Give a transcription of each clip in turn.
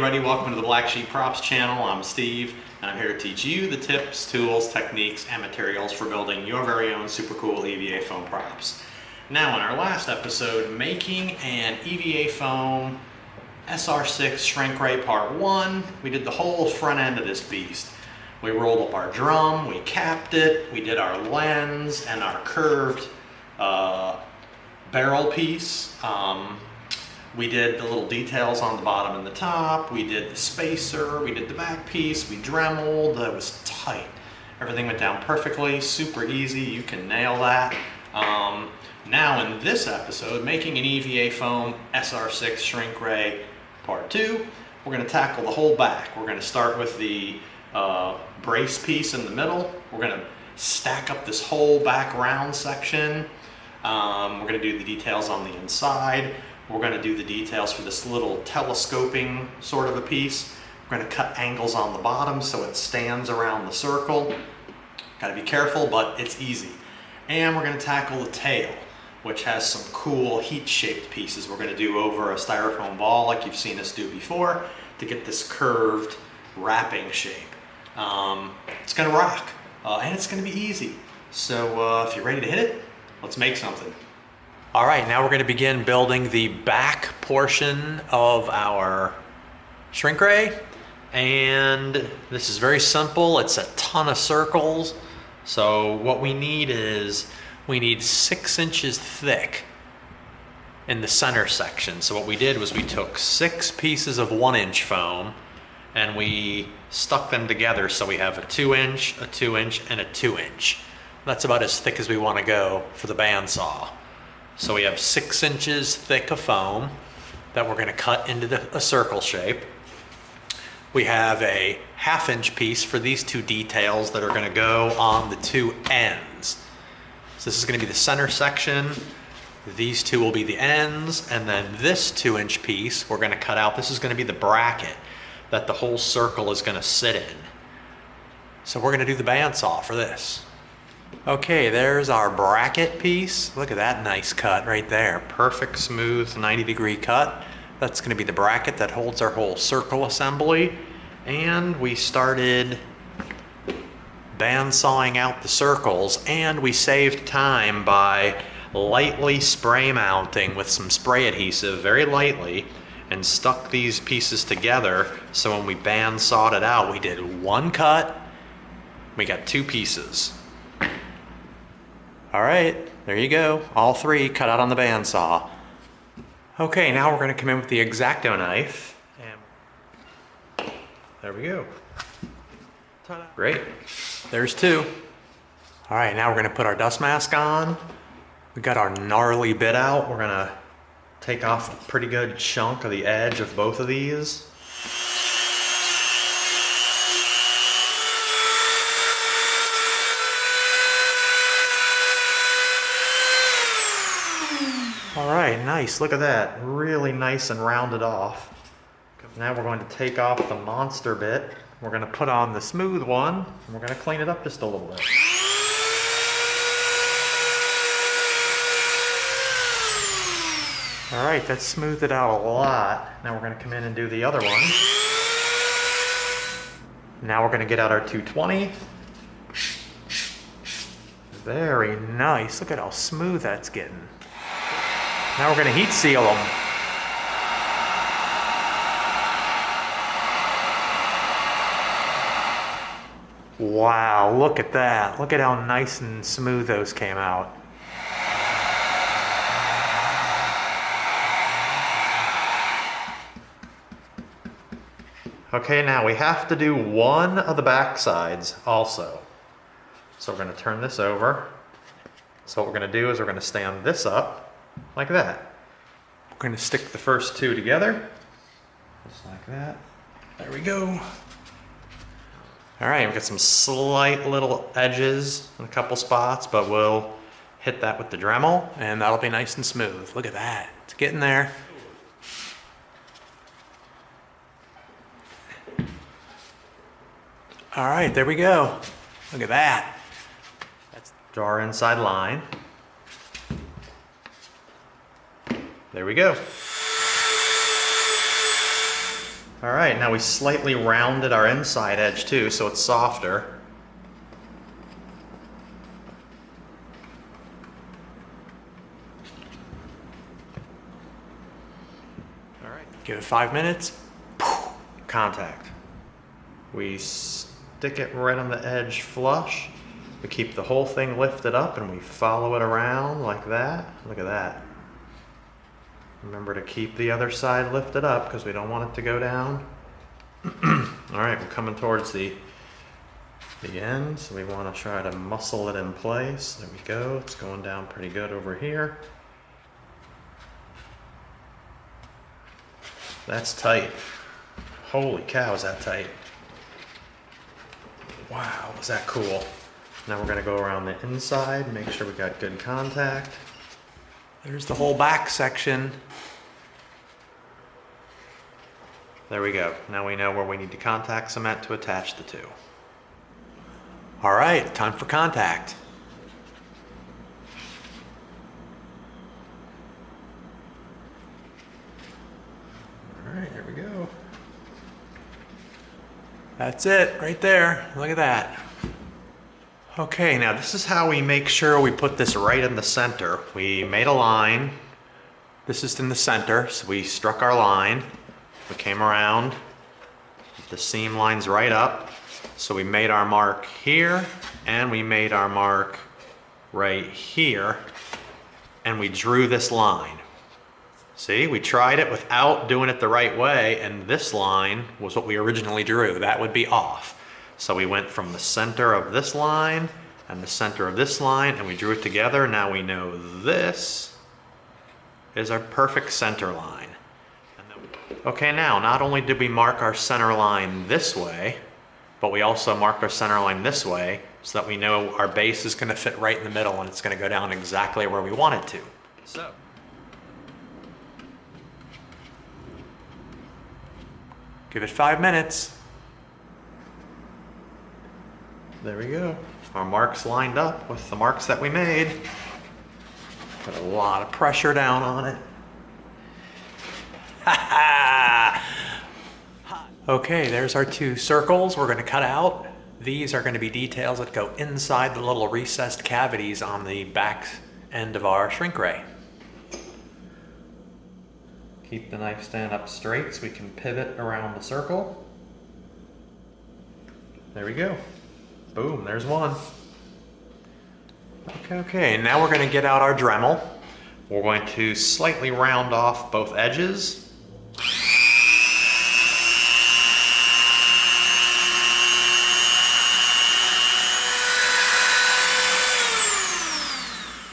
everybody, welcome to the Black Sheep Props channel. I'm Steve and I'm here to teach you the tips, tools, techniques, and materials for building your very own super cool EVA foam props. Now in our last episode, making an EVA foam SR6 shrink ray part 1, we did the whole front end of this beast. We rolled up our drum, we capped it, we did our lens and our curved barrel piece. We did the little details on the bottom and the top, we did the spacer, we did the back piece, we dremeled, it was tight. Everything went down perfectly, super easy, you can nail that. Now in this episode, making an EVA foam SR6 shrink ray part 2, we're going to tackle the whole back. We're going to start with the brace piece in the middle. We're going to stack up this whole back round section. We're going to do the details on the inside. We're going to do the details for this little telescoping sort of a piece. We're going to cut angles on the bottom so it stands around the circle. Got to be careful, but it's easy. And we're going to tackle the tail, which has some cool heat-shaped pieces we're going to do over a styrofoam ball like you've seen us do before to get this curved wrapping shape. It's going to rock, and it's going to be easy. So if you're ready to hit it, let's make something. All right, now we're going to begin building the back portion of our shrink ray. And this is very simple. It's a ton of circles. So what we need is, we need 6 inches thick in the center section. So what we did was we took 6 pieces of 1-inch foam and we stuck them together so we have a 2-inch, a 2-inch, and a 2-inch. That's about as thick as we want to go for the bandsaw. So we have 6 inches thick of foam that we're going to cut into a circle shape. We have a 1/2-inch piece for these 2 details that are going to go on the 2 ends. So this is going to be the center section. These 2 will be the ends, and then this 2-inch piece we're going to cut out. This is going to be the bracket that the whole circle is going to sit in. So we're going to do the bandsaw for this. Okay, there's our bracket piece. Look at that nice cut right there. Perfect, smooth, 90-degree cut. That's going to be the bracket that holds our whole circle assembly. And we started bandsawing out the circles, and we saved time by lightly spray mounting with some spray adhesive, very lightly, and stuck these pieces together. So when we bandsawed it out, we did 1 cut, we got 2 pieces. All right, there you go. All 3 cut out on the bandsaw. Okay, now we're going to come in with the X-Acto knife. And there we go. Great. There's 2. All right, now we're going to put our dust mask on. We got our gnarly bit out. We're going to take off a pretty good chunk of the edge of both of these. All right, nice, look at that. Really nice and rounded off. Now we're going to take off the monster bit. We're going to put on the smooth one, and we're going to clean it up just a little bit. All right, that smoothed it out a lot. Now we're going to come in and do the other one. Now we're going to get out our 220. Very nice, look at how smooth that's getting. Now we're going to heat seal them. Wow, look at that. Look at how nice and smooth those came out. Okay, now we have to do one of the back sides also. So we're going to turn this over. So what we're going to do is we're going to stand this up like that. We're going to stick the first 2 together, just like that. There we go. All right, we've got some slight little edges in a couple spots, but we'll hit that with the Dremel, and that'll be nice and smooth. Look at that, it's getting there. All right, there we go. Look at that. That's draw our inside line. There we go. All right, now we slightly rounded our inside edge too, so it's softer. All right, give it 5 minutes. Contact. We stick it right on the edge flush. We keep the whole thing lifted up and we follow it around like that. Look at that. Remember to keep the other side lifted up because we don't want it to go down. All right, we're coming towards the end, so we want to try to muscle it in place. There we go. It's going down pretty good over here. That's tight. Holy cow, is that tight. Wow, is that cool. Now we're going to go around the inside, make sure we got good contact. There's the whole back section. There we go. Now we know where we need to contact cement to attach the two. All right, time for contact. All right, here we go. That's it right there. Look at that. Okay, now this is how we make sure we put this right in the center. We made a line. This is in the center, so we struck our line. We came around. The seam line's right up. So we made our mark here, and we made our mark right here, and we drew this line. See, we tried it without doing it the right way, and this line was what we originally drew. That would be off. So we went from the center of this line and the center of this line, and we drew it together. Now we know this is our perfect center line. Okay, now not only did we mark our center line this way, but we also marked our center line this way so that we know our base is going to fit right in the middle and it's going to go down exactly where we want it to. So, give it 5 minutes. There we go. Our marks lined up with the marks that we made. Put a lot of pressure down on it. Okay, there's our two circles we're going to cut out. These are going to be details that go inside the little recessed cavities on the back end of our shrink ray. Keep the knife stand up straight so we can pivot around the circle. There we go. Boom, there's one. Okay, now we're going to get out our Dremel. We're going to slightly round off both edges.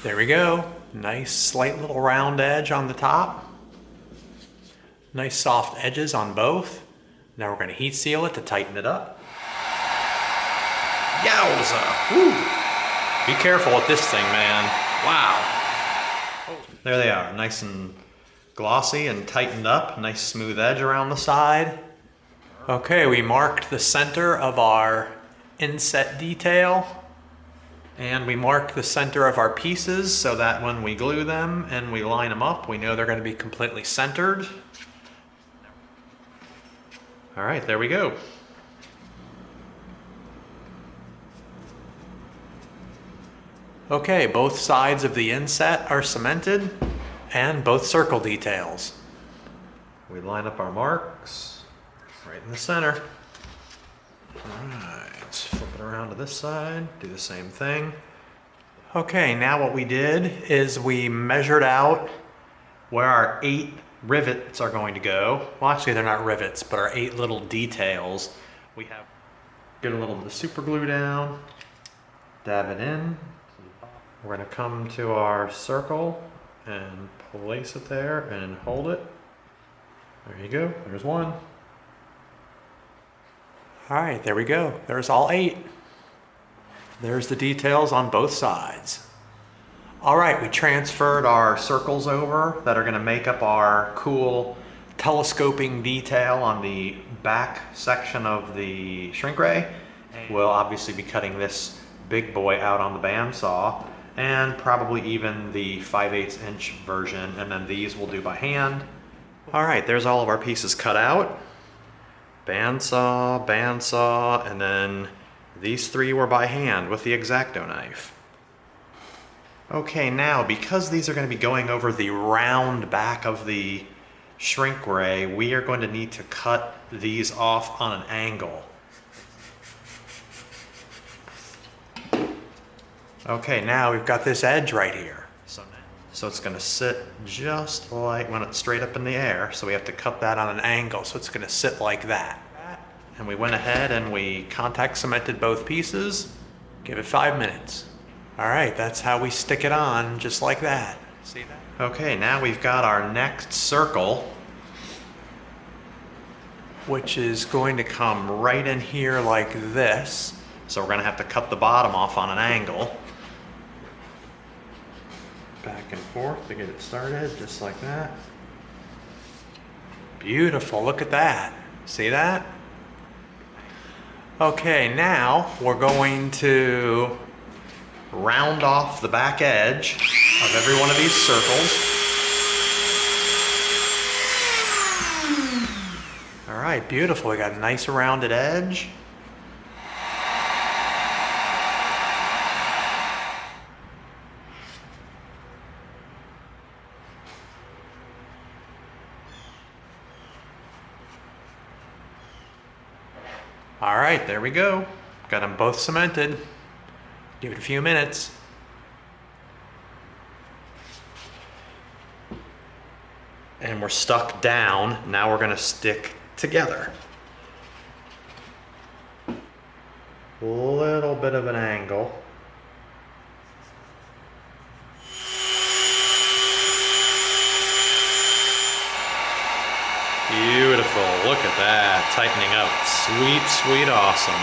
There we go. Nice slight little round edge on the top. Nice soft edges on both. Now we're going to heat seal it to tighten it up. Yowza! Woo! Be careful with this thing, man. Wow. There they are, nice and glossy and tightened up. Nice smooth edge around the side. Okay, we marked the center of our inset detail. And we marked the center of our pieces so that when we glue them and we line them up, we know they're going to be completely centered. All right, there we go. Okay, both sides of the inset are cemented and both circle details. We line up our marks right in the center. All right, let's flip it around to this side, do the same thing. Okay, now what we did is we measured out where our 8 rivets are going to go. Well, actually they're not rivets, but our 8 little details. We have, get a little bit of super glue down, dab it in. We're going to come to our circle and place it there and hold it. There you go, there's one. All right, there we go. There's all 8. There's the details on both sides. All right, we transferred our circles over that are going to make up our cool telescoping detail on the back section of the shrink ray. We'll obviously be cutting this big boy out on the bandsaw, and probably even the 5/8 inch version, and then these we'll do by hand. All right, there's all of our pieces cut out. bandsaw, and then these 3 were by hand with the X-Acto knife. Okay, now because these are going to be going over the round back of the shrink ray, we are going to need to cut these off on an angle. Okay, now we've got this edge right here. So it's going to sit just like when it's straight up in the air, so we have to cut that on an angle, so it's going to sit like that. And we went ahead and we contact cemented both pieces. Give it 5 minutes. All right, that's how we stick it on, just like that. See that? Okay, now we've got our next circle, which is going to come right in here like this. So we're going to have to cut the bottom off on an angle. Back and forth to get it started, just like that. Beautiful, look at that. See that? Okay, now we're going to round off the back edge of every one of these circles. All right, beautiful. We got a nice rounded edge. All right, there we go. Got them both cemented. Give it a few minutes. And we're stuck down. Now we're going to stick together. A little bit of an angle. Beautiful, look at that, tightening up. Sweet, sweet, awesome.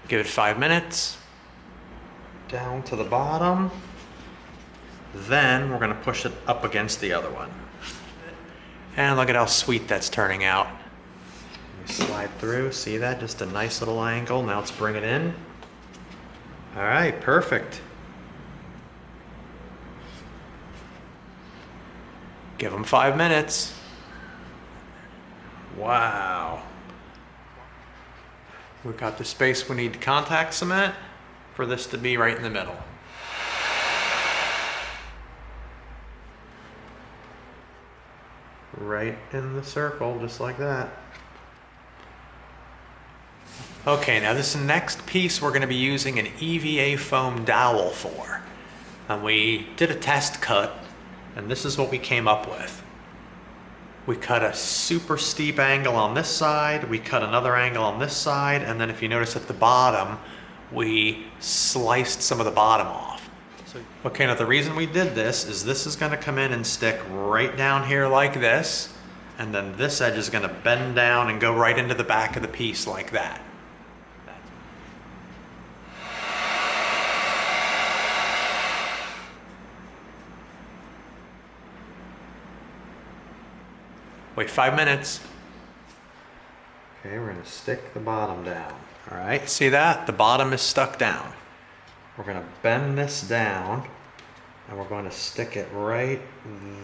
Give it 5 minutes. Down to the bottom. Then we're gonna push it up against the other one. And look at how sweet that's turning out. Slide through, see that? Just a nice little angle. Now let's bring it in. All right, perfect. Give them 5 minutes. Wow. We've got the space we need to contact cement for this to be right in the middle. Right in the circle, just like that. Okay, now this next piece we're going to be using an EVA foam dowel for. And we did a test cut, and this is what we came up with. We cut a super steep angle on this side, we cut another angle on this side, and then if you notice at the bottom, we sliced some of the bottom off. Okay, now the reason we did this is going to come in and stick right down here like this, and then this edge is going to bend down and go right into the back of the piece like that. Wait 5 minutes. Okay, we're going to stick the bottom down. All right, see that? The bottom is stuck down. We're going to bend this down, and we're going to stick it right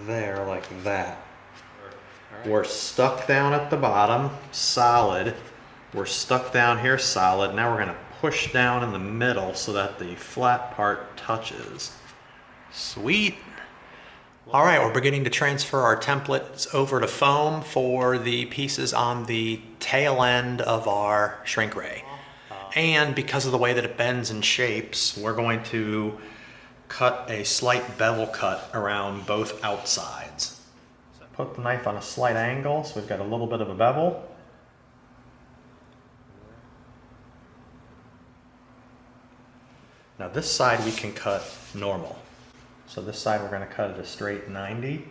there like that. Right. We're stuck down at the bottom, solid. We're stuck down here, solid. Now we're going to push down in the middle so that the flat part touches. Sweet. All right, we're beginning to transfer our templates over to foam for the pieces on the tail end of our shrink ray. And because of the way that it bends and shapes, we're going to cut a slight bevel cut around both outsides. So put the knife on a slight angle, so we've got a little bit of a bevel. Now this side we can cut normal. So this side we're going to cut at a straight 90.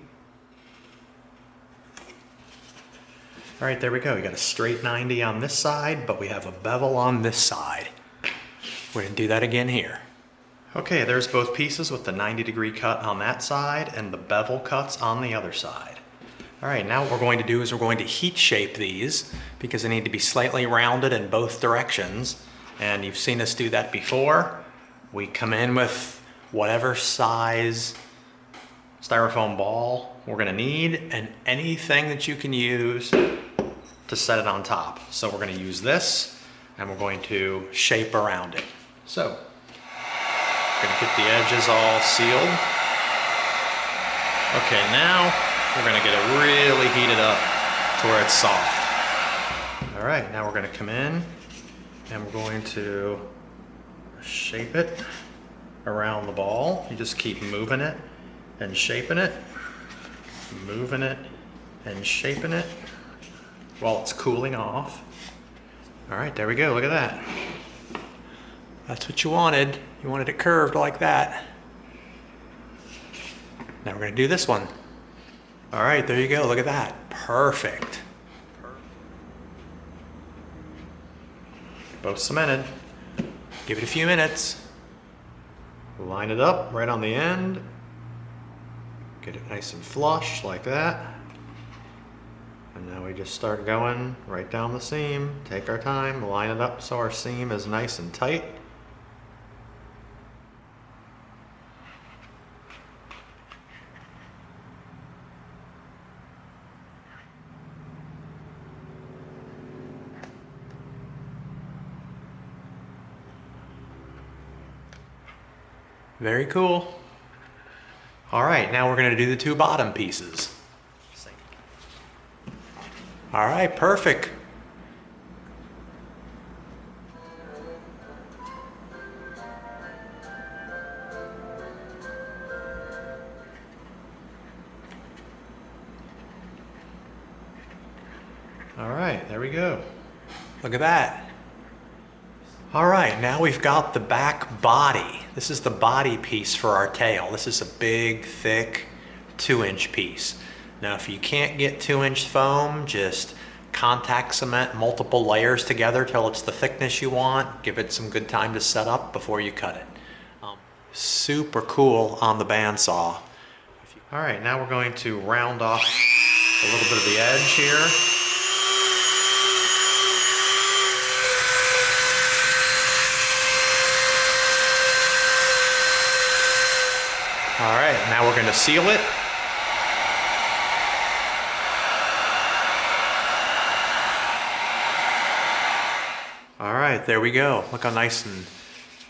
All right, there we go. We got a straight 90 on this side, but we have a bevel on this side. We're going to do that again here. Okay, there's both pieces with the 90-degree cut on that side and the bevel cuts on the other side. All right, now what we're going to do is we're going to heat shape these because they need to be slightly rounded in both directions. And you've seen us do that before. We come in with whatever size styrofoam ball we're gonna need, and anything that you can use to set it on top. So we're gonna use this, and we're going to shape around it. So, we're gonna get the edges all sealed. Okay, now we're gonna get it really heated up to where it's soft. All right, now we're gonna come in, and we're going to shape it around the ball. You just keep moving it and shaping it, moving it and shaping it while it's cooling off. All right, there we go, look at that. That's what you wanted. You wanted it curved like that. Now we're gonna do this one. All right, there you go, look at that. Perfect. Both cemented. Give it a few minutes. Line it up right on the end. Get it nice and flush like that. And now we just start going right down the seam. Take our time, line it up so our seam is nice and tight. Very cool. All right, now we're gonna do the two bottom pieces. All right, perfect. All right, there we go. Look at that. All right, now we've got the back body. This is the body piece for our tail. This is a big, thick 2-inch piece. Now, if you can't get 2-inch foam, just contact cement multiple layers together till it's the thickness you want. Give it some good time to set up before you cut it. Super cool on the bandsaw. All right, now we're going to round off a little bit of the edge here. All right, now we're going to seal it. All right, there we go. Look how nice and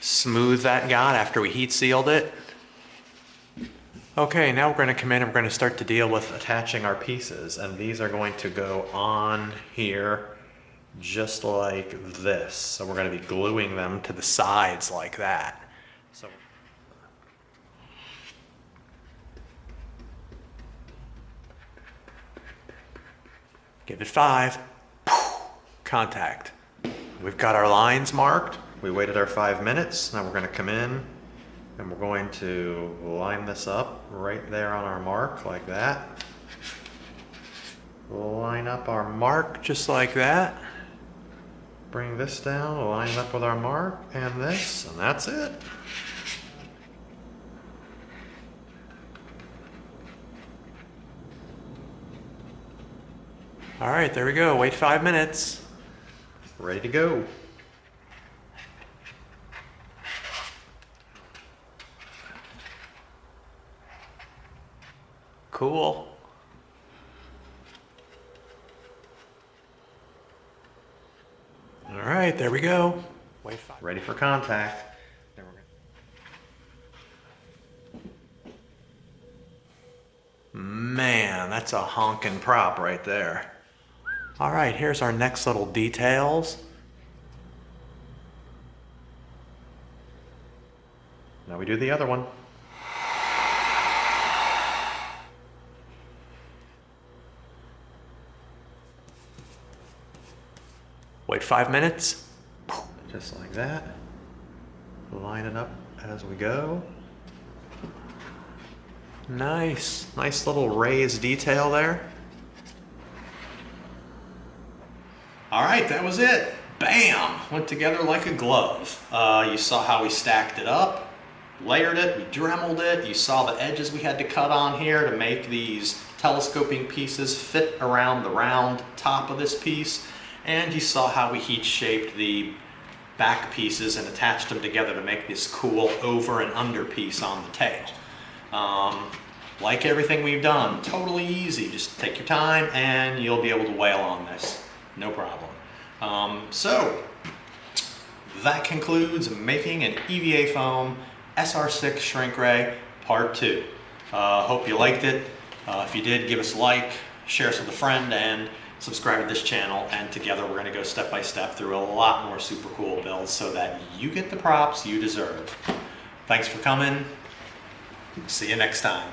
smooth that got after we heat sealed it. Okay, now we're going to come in and we're going to start to deal with attaching our pieces, and these are going to go on here just like this. So we're going to be gluing them to the sides like that. So give it 5. Contact. We've got our lines marked. We waited our 5 minutes. Now we're going to come in and we're going to line this up right there on our mark like that. Line up our mark just like that. Bring this down, line it up with our mark and this, and that's it. All right, there we go. Wait 5 minutes. Ready to go. Cool. All right, there we go. Wait 5. Ready for contact. There we go. Man, that's a honkin' prop right there. All right, here's our next little details. Now we do the other one. Wait 5 minutes. Just like that. Line it up as we go. Nice. Nice little raised detail there. All right, that was it. Bam! Went together like a glove. You saw how we stacked it up, layered it, we dremeled it. You saw the edges we had to cut on here to make these telescoping pieces fit around the round top of this piece. And you saw how we heat shaped the back pieces and attached them together to make this cool over and under piece on the tail. Like everything we've done, totally easy. Just take your time and you'll be able to wail on this. No problem. So that concludes making an EVA foam SR6 shrink ray part 2. Hope you liked it. If you did, give us a like, share us with a friend, and subscribe to this channel. And together we're going to go step by step through a lot more super cool builds so that you get the props you deserve. Thanks for coming. See you next time.